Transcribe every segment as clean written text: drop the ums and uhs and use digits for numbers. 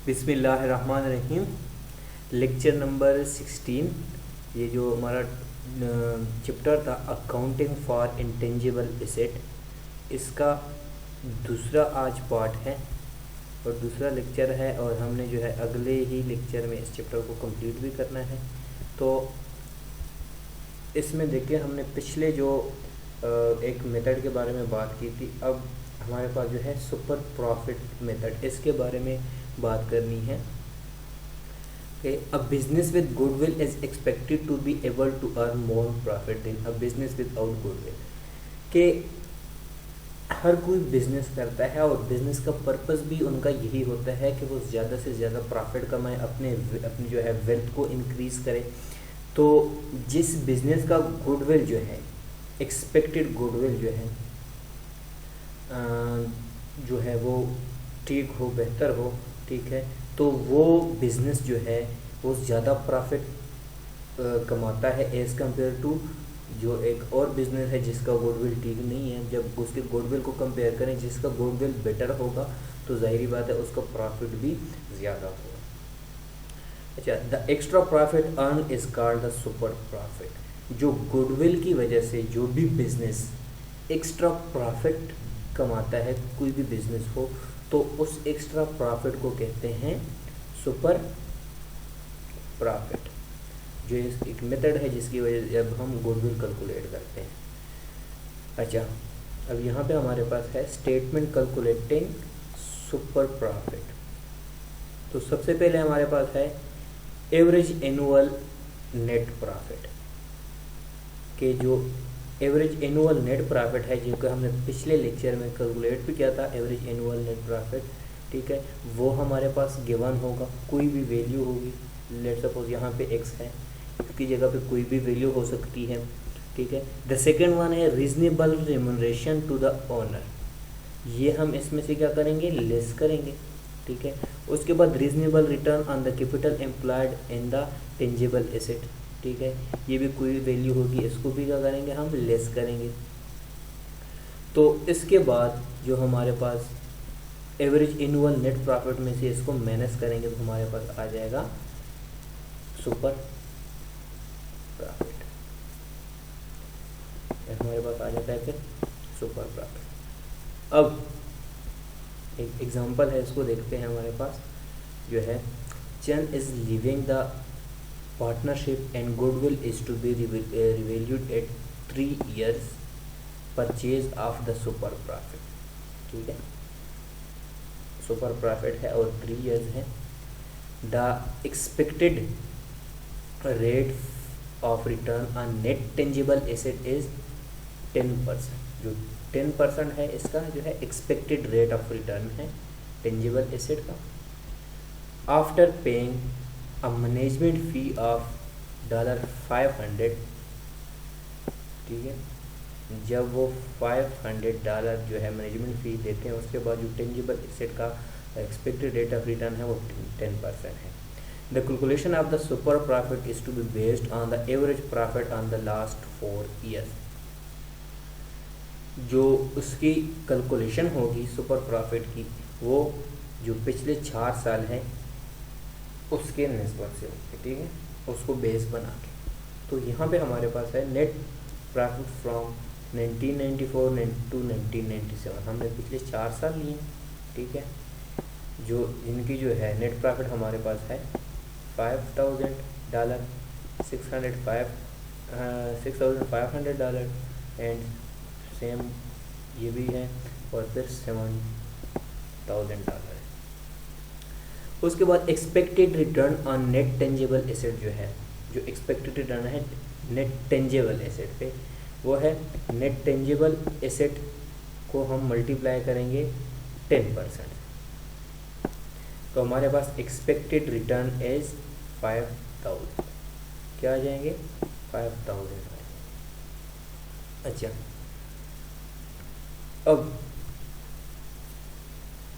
बिस्मिल्लाहिर्रहमानिर्रहीम। Lecture number 16। ये जो हमारा चैप्टर था अकाउंटिंग फॉर इंटेंजिबल एसेट, इसका दूसरा आज पार्ट है और दूसरा लेक्चर है, और हमने जो है अगले ही लेक्चर में इस चैप्टर को कंप्लीट भी करना है। तो इसमें देखिए, हमने पिछले जो एक मेथड के बारे में बात की थी, अब हमारे पास जो है सुपर प्रॉफिट मेथड, इसके बारे में बात करनी है कि a business with goodwill is expected to be able to earn more profit than a business without goodwill. के हर कोई बिजनेस करता है और बिजनेस का पर्पस भी उनका यही होता है कि वो ज़्यादा से ज़्यादा प्रॉफिट कमाए, अपने जो है वेल्थ को इंक्रीज़ करे। तो जिस बिजनेस का गुडविल जो है, एक्सपेक्टेड गुडविल जो है वो ठीक हो, बेहतर हो, ठीक है, तो वो बिज़नेस जो है वो ज़्यादा प्रॉफिट कमाता है एज़ कम्पेयर टू जो एक और बिज़नेस है जिसका गुडविल ठीक नहीं है। जब उसके गुडविल को कंपेयर करें, जिसका गुडविल बेटर होगा तो ज़ाहिरी बात है उसका प्रॉफिट भी ज़्यादा होगा। अच्छा, the extra profit earn is called the super profit. जो गुडविल की वजह से जो भी बिजनेस एक्स्ट्रा प्रॉफिट कमाता है, कोई भी बिजनेस हो, तो उस एक्स्ट्रा प्रॉफिट को कहते हैं सुपर प्रॉफिट। जो एक मेथड है जिसकी वजह से अब हम गुडविल कैलकुलेट करते हैं। अच्छा, अब यहाँ पे हमारे पास है स्टेटमेंट कैलकुलेटिंग सुपर प्रॉफिट। तो सबसे पहले हमारे पास है एवरेज एनुअल नेट प्रॉफिट। के जो एवरेज एनुअल नेट प्रॉफिट है, जिसको हमने पिछले लेक्चर में कैलकुलेट भी किया था, एवरेज एनुअल नेट प्रॉफिट, ठीक है, वो हमारे पास गिवन होगा, कोई भी वैल्यू होगी। लेट सपोज यहाँ पे x है, इसकी जगह पे कोई भी वैल्यू हो सकती है, ठीक है। द सेकेंड वन है reasonable remuneration to the owner. ये हम इसमें से क्या करेंगे, लेस करेंगे, ठीक है। उसके बाद reasonable return on the capital employed in the tangible asset, ठीक है, ये भी कोई वैल्यू होगी, इसको भी क्या करेंगे, हम लेस करेंगे। तो इसके बाद जो हमारे पास एवरेज एनुअल नेट प्रॉफिट में से इसको माइनस करेंगे तो हमारे पास आ जाएगा सुपर प्रॉफिट। हमारे पास आ जाता है फिर सुपर प्रॉफिट। अब एक एग्जांपल है, इसको देखते हैं। हमारे पास जो है Chand is leaving the partnership and goodwill is to be revalued at 3 years purchase of the super profit, ठीक है, सुपर प्रॉफिट है और 3 years है। The expected rate of return on net tangible asset is 10%। जो 10% है इसका जो है एक्सपेक्टेड रेट ऑफ रिटर्न है टेंजिबल एसेट का। After paying a management fee of $500, ठीक है, जब वो $500 जो है मैनेजमेंट फ़ी देते हैं, उसके बाद जो टेंजिबल एसेट का एक्सपेक्टेड रेट ऑफ रिटर्न है वो 10% है। The calculation of the super profit is to be based on the average profit on the last 4 years। जो उसकी कैलकुलेशन होगी सुपर प्रॉफिट की, वो जो पिछले 4 साल हैं उसके निस्बत से होगी, ठीक है, उसको बेस बना के। तो यहाँ पे हमारे पास है नेट प्रॉफिट फ्रॉम 1994 टू 1997। हमने पिछले 4 साल लिए, ठीक है, जो इनकी जो है नेट प्रॉफिट हमारे पास है $5,000, $6,500 एंड सेम ये भी है, और फिर $7,000। उसके बाद expected return on net tangible asset जो है, जो एक्सपेक्टेड रिटर्न है नेट टेंजिबल एसेट पे, वो है नेट टेंजिबल एसेट को हम मल्टीप्लाई करेंगे 10%। तो हमारे पास एक्सपेक्टेड रिटर्न इज 5,000, क्या आ जाएंगे, 5,000। अच्छा, अब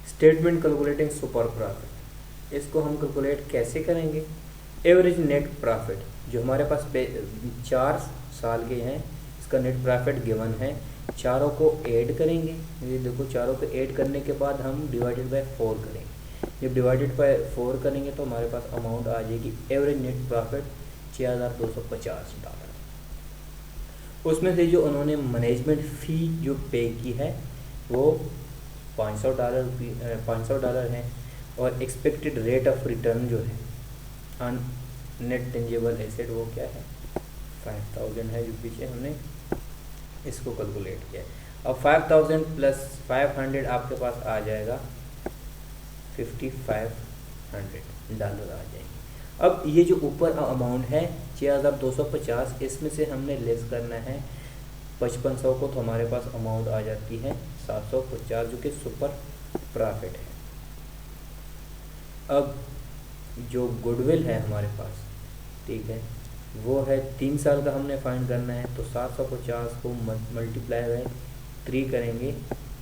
स्टेटमेंट कैलकुलेटिंग सुपर प्रॉफिट, इसको हम कैलकुलेट कैसे करेंगे। एवरेज नेट प्रॉफिट जो हमारे पास 4 साल के हैं, इसका नेट प्रॉफिट गिवन है, चारों को ऐड करेंगे। ये देखो, चारों को ऐड करने के बाद हम डिवाइडेड बाय 4 करेंगे। जब डिवाइडेड बाय 4 करेंगे तो हमारे पास अमाउंट आ जाएगी एवरेज नेट प्रॉफिट $6250। उसमें से जो उन्होंने मैनेजमेंट फ़ी जो पे की है वो $500 है, और एक्सपेक्टेड रेट ऑफ रिटर्न जो है ऑन नेट टेंजिबल एसेट वो क्या है 5000 है, जो पीछे हमने इसको कैलकुलेट किया है। अब 5000 प्लस 500 आपके पास आ जाएगा $5500 आ जाएंगे। अब ये जो ऊपर अमाउंट है 6250, इसमें से हमने लेस करना है 5500 को, तो हमारे पास अमाउंट आ जाती है 750 जो कि सुपर प्रॉफिट है। अब जो गुडविल है हमारे पास, ठीक है, वो है 3 साल का हमने फाइंड करना है, तो 750 को मल्टीप्लाई बाय 3 करेंगे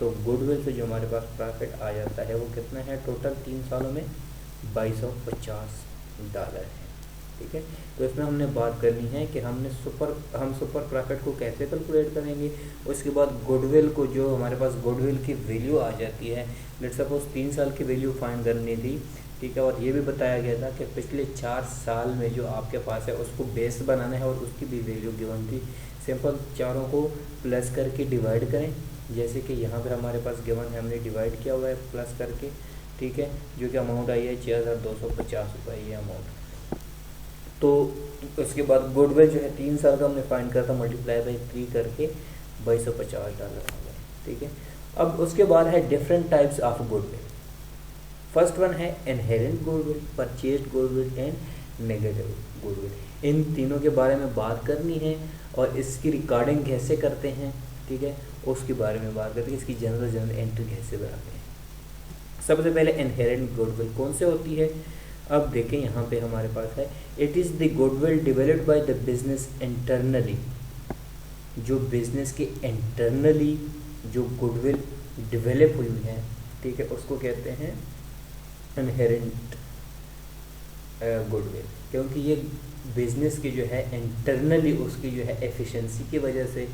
तो गुडविल से जो हमारे पास प्रॉफिट आ जाता है वो कितना है, टोटल 3 सालों में $2250 है। ठीक है, तो इसमें हमने बात करनी है कि हम सुपर प्रॉफिट को कैसे कैलकुलेट करेंगे। उसके बाद गुडविल को, जो हमारे पास गुडविल की वैल्यू आ जाती है, लेट सपोज 3 साल की वैल्यू फाइंड करनी थी, ठीक है, और ये भी बताया गया था कि पिछले 4 साल में जो आपके पास है उसको बेस बनाना है और उसकी भी वैल्यू गिवन थी। सिंपल चारों को प्लस करके डिवाइड करें, जैसे कि यहाँ पे हमारे पास गिवन है, हमने डिवाइड किया हुआ है प्लस करके, ठीक है, जो कि अमाउंट आई है 6250 रुपये ये अमाउंट। तो उसके बाद गुडविल जो है 3 साल का हमने फाइंड करा था, मल्टीप्लाई बाई 3 करके $2250 आ गए। ठीक है, अब उसके बाद है different types of goodwill. First one है inherent goodwill, purchased goodwill and negative goodwill. इन तीनों के बारे में बात करनी है और इसकी रिकॉर्डिंग कैसे करते हैं, ठीक है, उसके बारे में बात करते हैं, इसकी जनरल एंट्री कैसे बनाते हैं। सबसे पहले इनहेरेंट गुडविल कौन से होती है, अब देखें यहाँ पे हमारे पास है, it is the goodwill developed by the business internally. जो बिजनेस के इंटरनली जो गुडविल डेवलप हुई है, ठीक है, उसको कहते हैं इनहेरेंट गुडविल, क्योंकि ये बिजनेस की जो है इंटरनली उसकी जो है एफिशिएंसी की वजह से,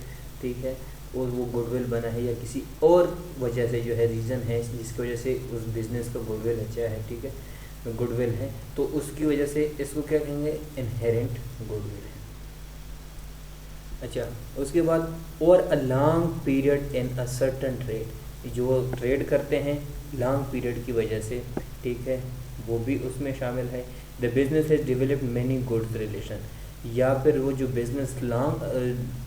ठीक है, और वो गुडविल बना है, या किसी और वजह से जो है रीज़न है जिसकी वजह से उस बिज़नेस का गुडविल अच्छा है, ठीक है, गुडविल है, तो उसकी वजह से इसको क्या कहेंगे, इनहेरेंट गुडविल है। अच्छा, उसके बाद और a long period in a certain trade, जो ट्रेड करते हैं लॉन्ग पीरियड की वजह से, ठीक है, वो भी उसमें शामिल है। The business has developed many goods relation, या फिर वो जो बिज़नेस लॉन्ग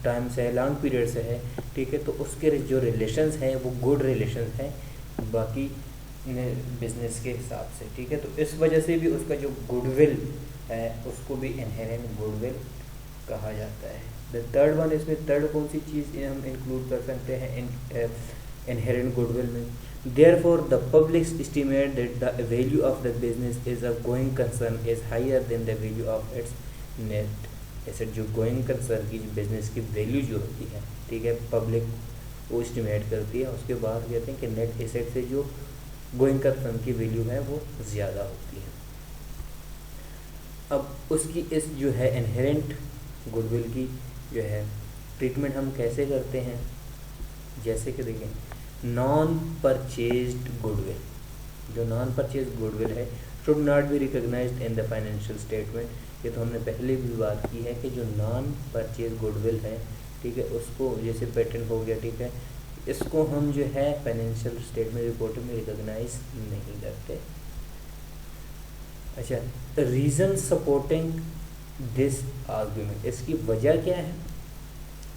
टाइम से है, लॉन्ग पीरियड से है, ठीक है, तो उसके जो रिलेशंस हैं वो गुड रिलेशंस हैं बाकी बिजनेस के हिसाब से, ठीक है, तो इस वजह से भी उसका जो गुडविल है उसको भी इनहेरेंट गुडविल कहा जाता है। द थर्ड वन, इसमें थर्ड कौन सी चीज़ हम इंक्लूड कर सकते हैं इनहेरेंट गुडविल में, therefore the public estimate that the value of the business is a going concern is higher than the value of its net asset। जो गोइंग कंसर्न की business की वैल्यू जो होती है, ठीक है, पब्लिक वो एस्टिमेट करती है, उसके बाद कहते हैं कि नेट एसेट से जो गोइंग कंसर्न की वैल्यू है वो ज़्यादा होती है। अब उसकी इस जो है इनहेरेंट गुडविल की जो है ट्रीटमेंट हम कैसे करते हैं, जैसे कि देखें नॉन परचेज्ड गुडविल, जो नॉन परचेज गुडविल है should not be recognised in the financial statement. ये तो हमने पहले भी बात की है कि जो नॉन परचेज गुडविल है, ठीक है, उसको जैसे पेटेंट हो गया, ठीक है, इसको हम जो है फाइनेंशियल स्टेटमेंट रिपोर्ट में रिकॉग्नाइज नहीं करते। अच्छा, रीज़न सपोर्टिंग दिस आर्ग्यूमेंट, इसकी वजह क्या है,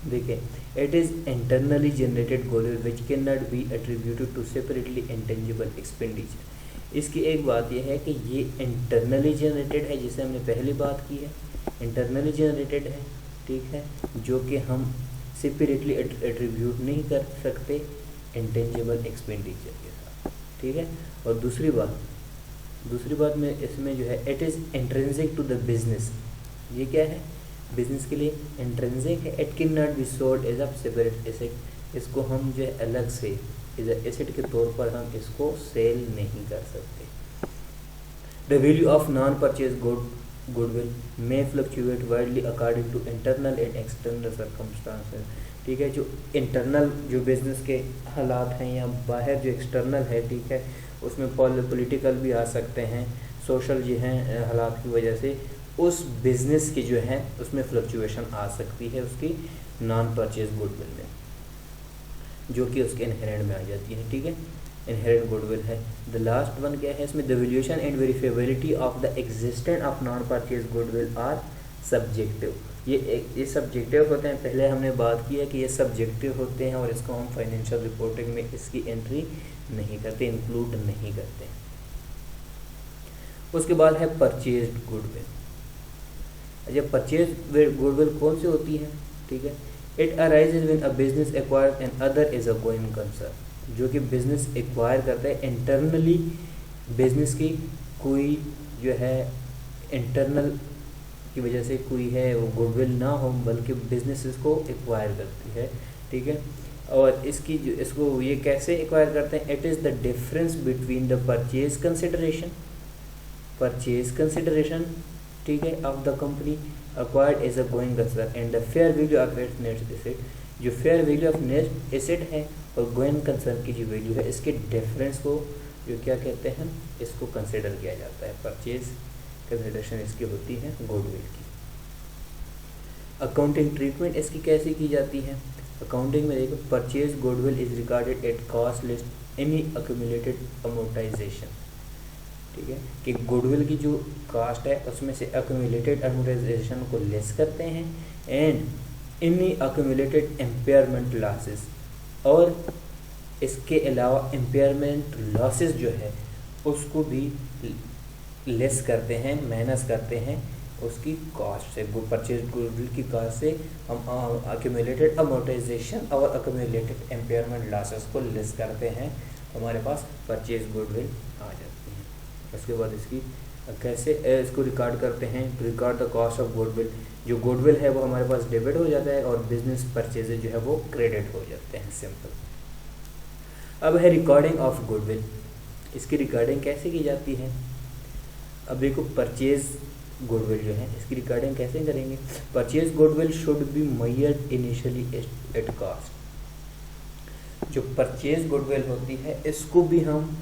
देखिए, it is internally generated goodwill which can not be attributed to separately intangible expenditure. इसकी एक बात यह है कि ये इंटरनली जनरेटेड है, जिसे हमने पहले बात की है, इंटरनली जनरेटेड है, ठीक है, जो कि हम सेपरेटली एट्रीब्यूट नहीं कर सकते इंटेंजिबल एक्सपेंडिचर के साथ, ठीक है। और दूसरी बात में इसमें जो है it is intrinsic to the business, ये क्या है, बिजनेस के लिए इंट्रिंसिक है। It can not be sold as a separate asset, इसको हम जो है अलग से एज एसेट के तौर पर हम इसको सेल नहीं कर सकते। The value of non purchase goodwill may fluctuate widely according to internal and external circumstances, ठीक है, जो इंटरनल जो बिजनेस के हालात हैं या बाहर जो एक्सटर्नल है, ठीक है, उसमें पॉलिटिकल भी आ सकते हैं, सोशल जो हैं हालात की वजह से उस बिज़नेस की जो है उसमें फ्लक्चुएशन आ सकती है उसकी नॉन परचेज गुडविल में, जो कि उसके इनहेरेंट में आ जाती है। ठीक है, इनहेरेंट गुडविल है। द लास्ट वन क्या है इसमें, the valuation and verifiability of the existent of non purchase goodwill are subjective. ये सब्जेक्टिव होते हैं, पहले हमने बात की है कि ये सब्जेक्टिव होते हैं और इसको हम फाइनेंशियल रिपोर्टिंग में इसकी एंट्री नहीं करते, इंक्लूड नहीं करते। उसके बाद है परचेज्ड गुडविल। अच्छा, परचेज गुडविल कौन सी होती है? ठीक है, it arises when a business acquires and other is a going concern. जो कि बिजनेस एक्वायर करता है इंटरनली, बिजनेस की कोई जो है इंटरनल की वजह से कोई है वो गुडविल ना हो, बल्कि बिजनेस इसको एक्वायर करती है। ठीक है, और इसकी जो इसको ये कैसे एक्वायर करते हैं, it is the difference between the purchase consideration ठीक है of the company acquired as a going concern and the fair value of its net asset। जो fair value of net asset है और going concern की जो value है, इसके difference को जो क्या कहते हैं, इसको कंसिडर किया जाता है। परचेज कंसिडरेशन इसकी होती है गुडविल की। अकाउंटिंग ट्रीटमेंट इसकी कैसे की जाती है? अकाउंटिंग में देखो, purchase goodwill is recorded at cost list any accumulated amortisation. ठीक है, कि गुडविल की जो कास्ट है उसमें से अक्यूमुलेटेड अमोर्टाइजेशन को लेस करते हैं and any accumulated impairment losses, और इसके अलावा एम्पेयरमेंट लॉसेस जो है उसको भी लेस करते हैं, माइनस करते हैं उसकी कॉस्ट से। परचेज गुडविल की कॉस्ट से हम अक्यूमुलेटेड अमोर्टाइजेशन और अक्यूमुलेटेड एम्पेयरमेंट लॉसेस को लेस करते हैं, हमारे पास परचेज गुडविल आ जाती है। उसके बाद इसकी कैसे इसको रिकॉर्ड करते हैं, to record the cost of goodwill. जो गुडविल है वो हमारे पास डेबिट हो जाता है और बिजनेस परचेजेज जो है वो क्रेडिट हो जाते हैं, सिंपल। अब है रिकॉर्डिंग ऑफ गुडविल। इसकी रिकॉर्डिंग कैसे की जाती है? अब देखो, परचेज गुडविल जो है इसकी रिकॉर्डिंग कैसे करेंगे? Purchase goodwill should be measured initially at cost. जो परचेज गुडविल होती है इसको भी हम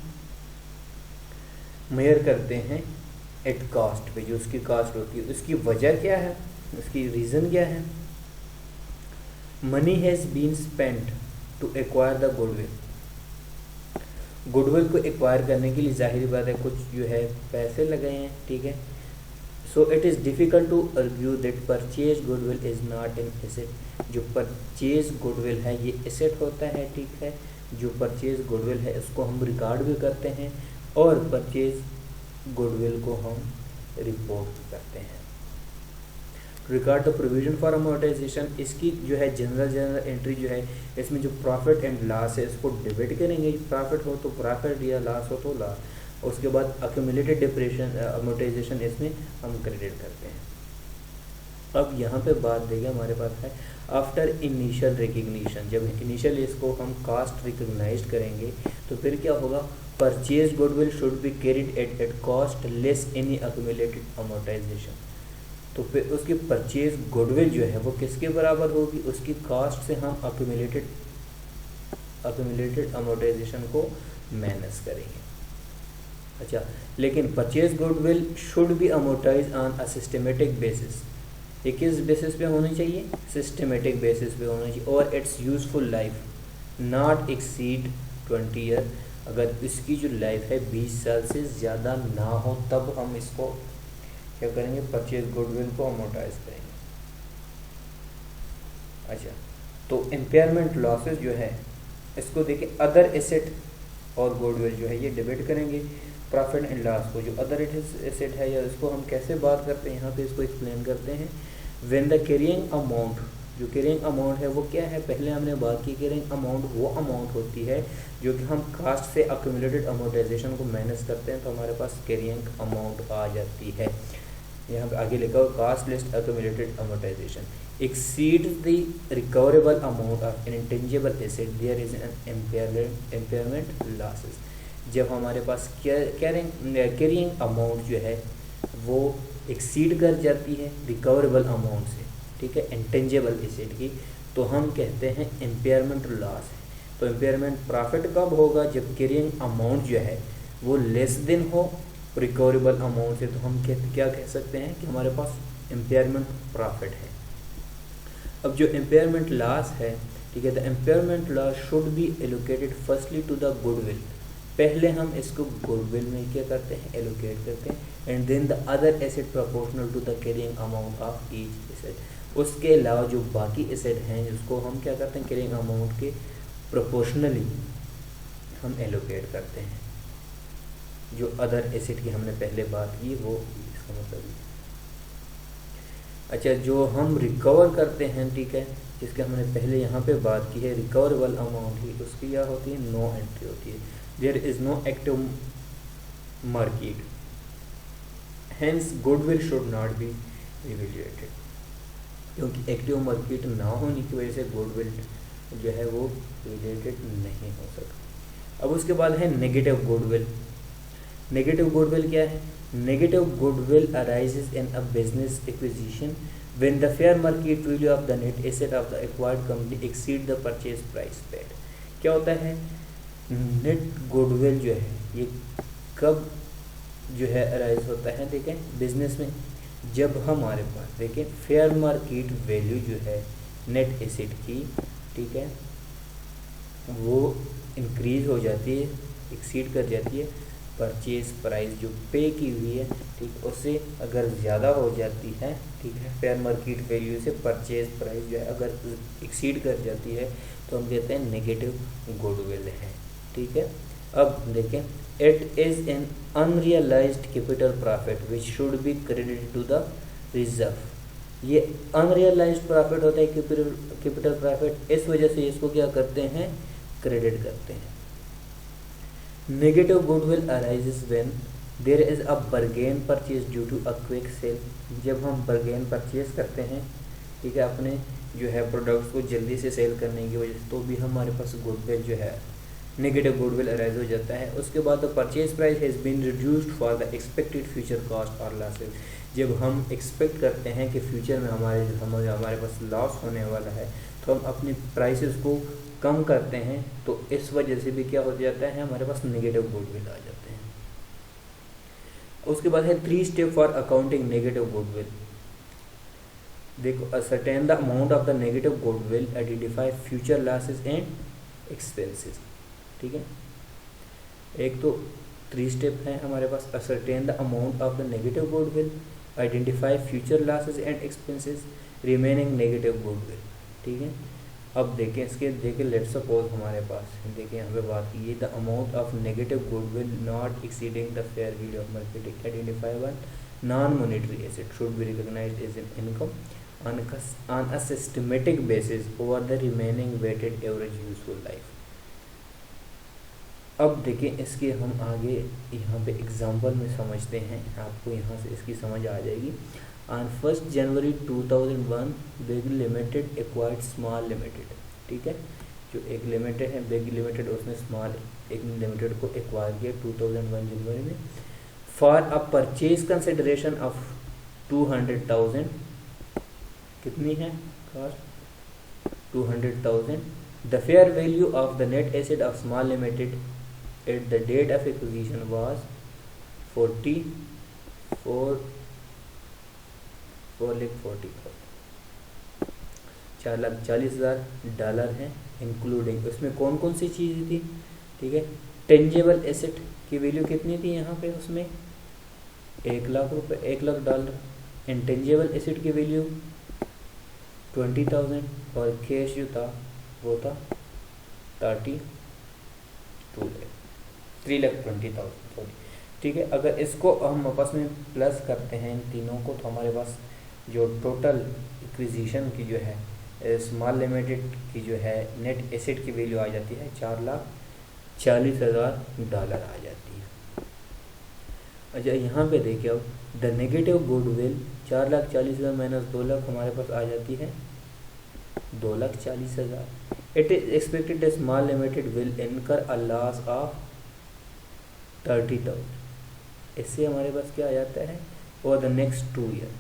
मेयर करते हैं एट कॉस्ट पे, जो उसकी कॉस्ट होती है। उसकी वजह क्या है, उसकी रीज़न क्या है? Money has been spent to acquire the goodwill. Goodwill को एक्वायर करने के लिए जाहिर बात है कुछ जो है पैसे लगे हैं। ठीक है, so it is difficult to argue that purchase goodwill is not an asset. जो परचेज गुडविल है ये एसेट होता है। ठीक है, जो परचेज गुडविल है इसको हम रिकॉर्ड भी करते हैं और परचेज गुडविल को हम रिपोर्ट करते हैं। Record the provision for amortisation, इसकी जो है जनरल एंट्री जो है इसमें जो प्रॉफिट एंड लॉस है इसको डिबेट करेंगे, प्रॉफिट हो तो प्रॉफिट या लॉस हो तो लॉस। उसके बाद अक्यूमुलेटेड डिप्रेशन अमोर्टाइजेशन इसमें हम क्रेडिट करते हैं। अब यहाँ पे बात देखिए हमारे पास है आफ्टर इनिशियल रिकग्निशन। जब इनिशियल इसको हम कास्ट रिकग्नाइज करेंगे तो फिर क्या होगा, purchase goodwill should be carried at cost less any accumulated amortisation. तो फिर उसकी परचेज गुडविल जो है वो किसके बराबर होगी, उसकी कॉस्ट से हम अक्यूमुलेटेड अमोर्टाइजेशन को माइनस करेंगे। अच्छा, लेकिन purchase goodwill should be amortise on a systematic basis. ये किस बेसिस पे होनी चाहिए, सिस्टमेटिक बेसिस पे होनी चाहिए। और it's useful life not exceed 20 year. अगर इसकी जो लाइफ है 20 साल से ज़्यादा ना हो तब हम इसको क्या करेंगे, परचेज गुडविल को अमोर्टाइज करेंगे। अच्छा, तो इम्पेयरमेंट लॉसेस जो है इसको देखिए अदर एसेट और गुडविल जो है ये डिबेट करेंगे। प्रॉफिट एंड लॉस को जो अदर एसेट है या इसको हम कैसे बात करते हैं, यहाँ पे इसको एक्सप्लेन करते हैं। व्हेन द कैरिंग अमाउंट, जो कैरिंग अमाउंट है वो क्या है, पहले हमने बात की कैरिंग अमाउंट वो अमाउंट होती है जो कि हम कास्ट से अक्यूमुलेटेड अमोर्टाइजेशन को माइनस करते हैं तो हमारे पास कैरिंग अमाउंट आ जाती है। यहाँ पे आगे लिखा हुआ cost less accumulated amortisation exceed the recoverable amount of an intangible asset there is an impairment losses. जब हमारे पास कैरिंग अमाउंट जो है वो एक्सीड कर जाती है रिकवरेबल अमाउंट से, ठीक है, इंटेंजिबल एसेट की, तो हम कहते हैं एम्पेयरमेंट लॉस है। तो एम्पेयरमेंट प्रॉफिट कब होगा, जब कैरिंग अमाउंट जो है वो लेस देन हो रिकवरेबल अमाउंट से, तो हम क्या कह सकते हैं कि हमारे पास इम्पेयरमेंट प्रॉफिट है। अब जो इम्पेयरमेंट लॉस है, ठीक है, the impairment loss should be allocated firstly to the goodwill. पहले हम इसको गुडविल में क्या करते हैं, एलोकेट करते हैं, and then the other asset proportional to the carrying amount of each asset. उसके अलावा जो बाकी एसेट हैं उसको हम क्या करते हैं, कैरिंग अमाउंट के प्रोपोर्शनली हम एलोकेट करते हैं। जो अदर एसेट की हमने पहले बात की वो इसका मतलब है। अच्छा, जो हम रिकवर करते हैं, ठीक है, जिसके हमने पहले यहाँ पे बात की है, रिकवरेबल अमाउंट ही, उसकी क्या होती है, नो एंट्री होती है। There is no active market, hence goodwill should not be revaluated. क्योंकि एक्टिव मार्केट ना होने की वजह से गुडविल जो है वो रिवैल्यूएटेड नहीं हो सकता। अब उसके बाद है नेगेटिव गुडविल। नेगेटिव गुडविल क्या है? Negative goodwill arises in a business acquisition when the fair market value of the net asset of the acquired company exceed the purchase price paid। क्या होता है नेट गुडविल जो है ये कब जो है अराइज होता है, देखें, बिजनेस में, जब हमारे पास देखें फेयर मार्केट वैल्यू जो है नेट एसेट की, ठीक है, वो इंक्रीज हो जाती है, एक्सीड कर जाती है परचेज प्राइस जो पे की हुई है, ठीक, उससे अगर ज़्यादा हो जाती है, ठीक है, फेयर मार्केट वैल्यू से परचेज प्राइस जो है अगर एक्सीड कर जाती है तो हम कहते हैं नेगेटिव गुडविल है, ठीक है। अब देखें, it is an unrealised capital profit which should be credited to the reserve. ये अनरियलाइज्ड प्रॉफिट होता है कैपिटल प्रॉफिट, इस वजह से इसको क्या करते हैं, क्रेडिट करते हैं। Negative goodwill arises when there is a bargain purchase due to a quick sale. जब हम बर्गेन परचेज करते हैं, ठीक है, अपने जो है प्रोडक्ट्स को जल्दी से सेल करने की वजह से, तो भी हमारे पास गुडविल जो है नेगेटिव गुडविल अराइज हो जाता है। उसके बाद the purchase price has been reduced for the expected future cost और लॉसेज। जब हम एक्सपेक्ट करते हैं कि फ्यूचर में हमारे पास लॉस होने वाला है, तो हम अपनी प्राइसेस को कम करते हैं, तो इस वजह से भी क्या हो जाता है, हमारे पास नेगेटिव गुडविल आ जाते हैं। उसके बाद है 3 step for accounting negative goodwill. देखो, ascertain the amount of the negative goodwill, identify future losses and expenses, ठीक है। एक तो 3 स्टेप है हमारे पास, ascertain the amount of the negative goodwill, identify future losses and expenses, remaining negative goodwill, ठीक है। अब देखें इसके, देखिए लेट्स सपोज हमारे पास, देखिए यहाँ पे बात की है, the amount of negative goodwill not exceeding the fair value of market identify one non monetary asset should be recognised as an income on a systematic basis over the remaining weighted average useful life. अब देखिए इसके हम आगे यहाँ पे example में समझते हैं, आपको यहाँ से इसकी समझ आ जाएगी। On 1st January 2001 big limited acquired small limited, ठीक है, जो एक लिमिटेड है बिग लिमिटेड, उसने स्मॉल एक लिमिटेड को एक्वायर किया 2001 जनवरी में for a purchase consideration of 200,000। कितनी है cost? 200,000। The fair value of the net asset of small limited at the date of acquisition was 4,40,000 dollar हैं, इंक्लूडिंग उसमें कौन कौन सी चीज़ें थी, ठीक है। टेंजेबल एसेट की वैल्यू कितनी थी यहाँ पे, उसमें 1,00,000 रुपये, 1,00,000 डॉलर। इंटेंजेबल एसेट की वैल्यू 20,000 और कैश जो था वो था 3,20,000, सॉरी, ठीक है। अगर इसको हम आपस में प्लस करते हैं इन तीनों को, तो हमारे पास जो टोटल एक्विजिशन की जो है स्मॉल लिमिटेड की जो है नेट एसेट की वैल्यू आ जाती है 4,40,000 डॉलर आ जाती है। अच्छा, यहाँ पे देखिए अब द नेगेटिव गुडविल 4,40,000 माइनस 2,00,000 हमारे पास आ जाती है 2,40,000। It is expected small limited will इनकर अ लॉस ऑफ 30,000। इससे हमारे पास क्या आ जाता है, और द नेक्स्ट 2 ईयर,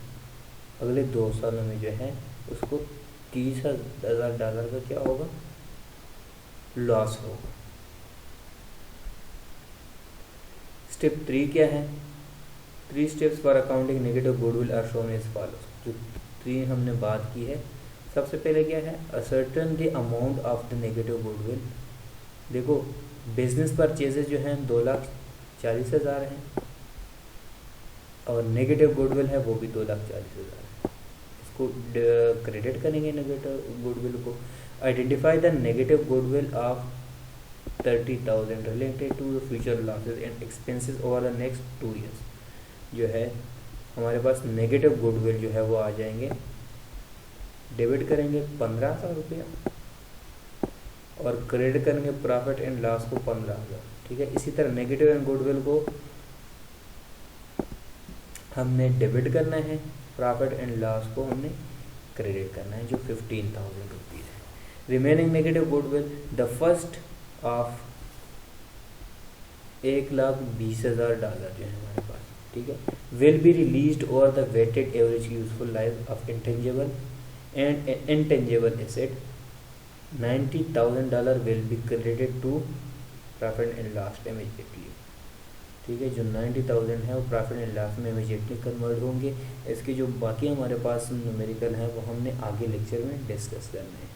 अगले 2 सालों में जो है उसको 30,000 डॉलर का क्या होगा, लॉस होगा। स्टेप 3 क्या है? 3 steps for accounting negative goodwill are shown as follows. जो 3 हमने बात की है, सबसे पहले क्या है? Ascertain the amount of the negative goodwill. देखो बिजनेस परचेजेज जो हैं 2,40,000 हैं और नेगेटिव गुडविल है वो भी 2,40,000 है। इसको क्रेडिट करेंगे नेगेटिव गुडविल को। Identify the negative goodwill of 30,000 related to the future losses and expenses over the next 2 years. जो है हमारे पास नेगेटिव गुडविल जो है वो आ जाएंगे, डेबिट करेंगे 1500 रुपया और क्रेडिट करेंगे प्रॉफिट एंड लॉस को 15,000। ठीक है, इसी तरह नेगेटिव एंड गुडविल को हमने डेबिट करना है, प्रॉफिट एंड लॉस को हमने क्रेडिट करना है जो 15,000 रुपीज़ है। Remaining negative goodwill the first of $1,20,000 जो है हमारे पास, ठीक है, will be released over the weighted average useful life of intangible and intangible asset. $90,000 will be credited to profit and loss immediately. ठीक है, जो 90,000 है वो प्रॉफिट एंड लॉस में इमीडिएटली कन्वर्ट होंगे। इसके जो बाकी हमारे पास न्यूमेरिकल हैं वो हमने आगे लेक्चर में डिस्कस करना है।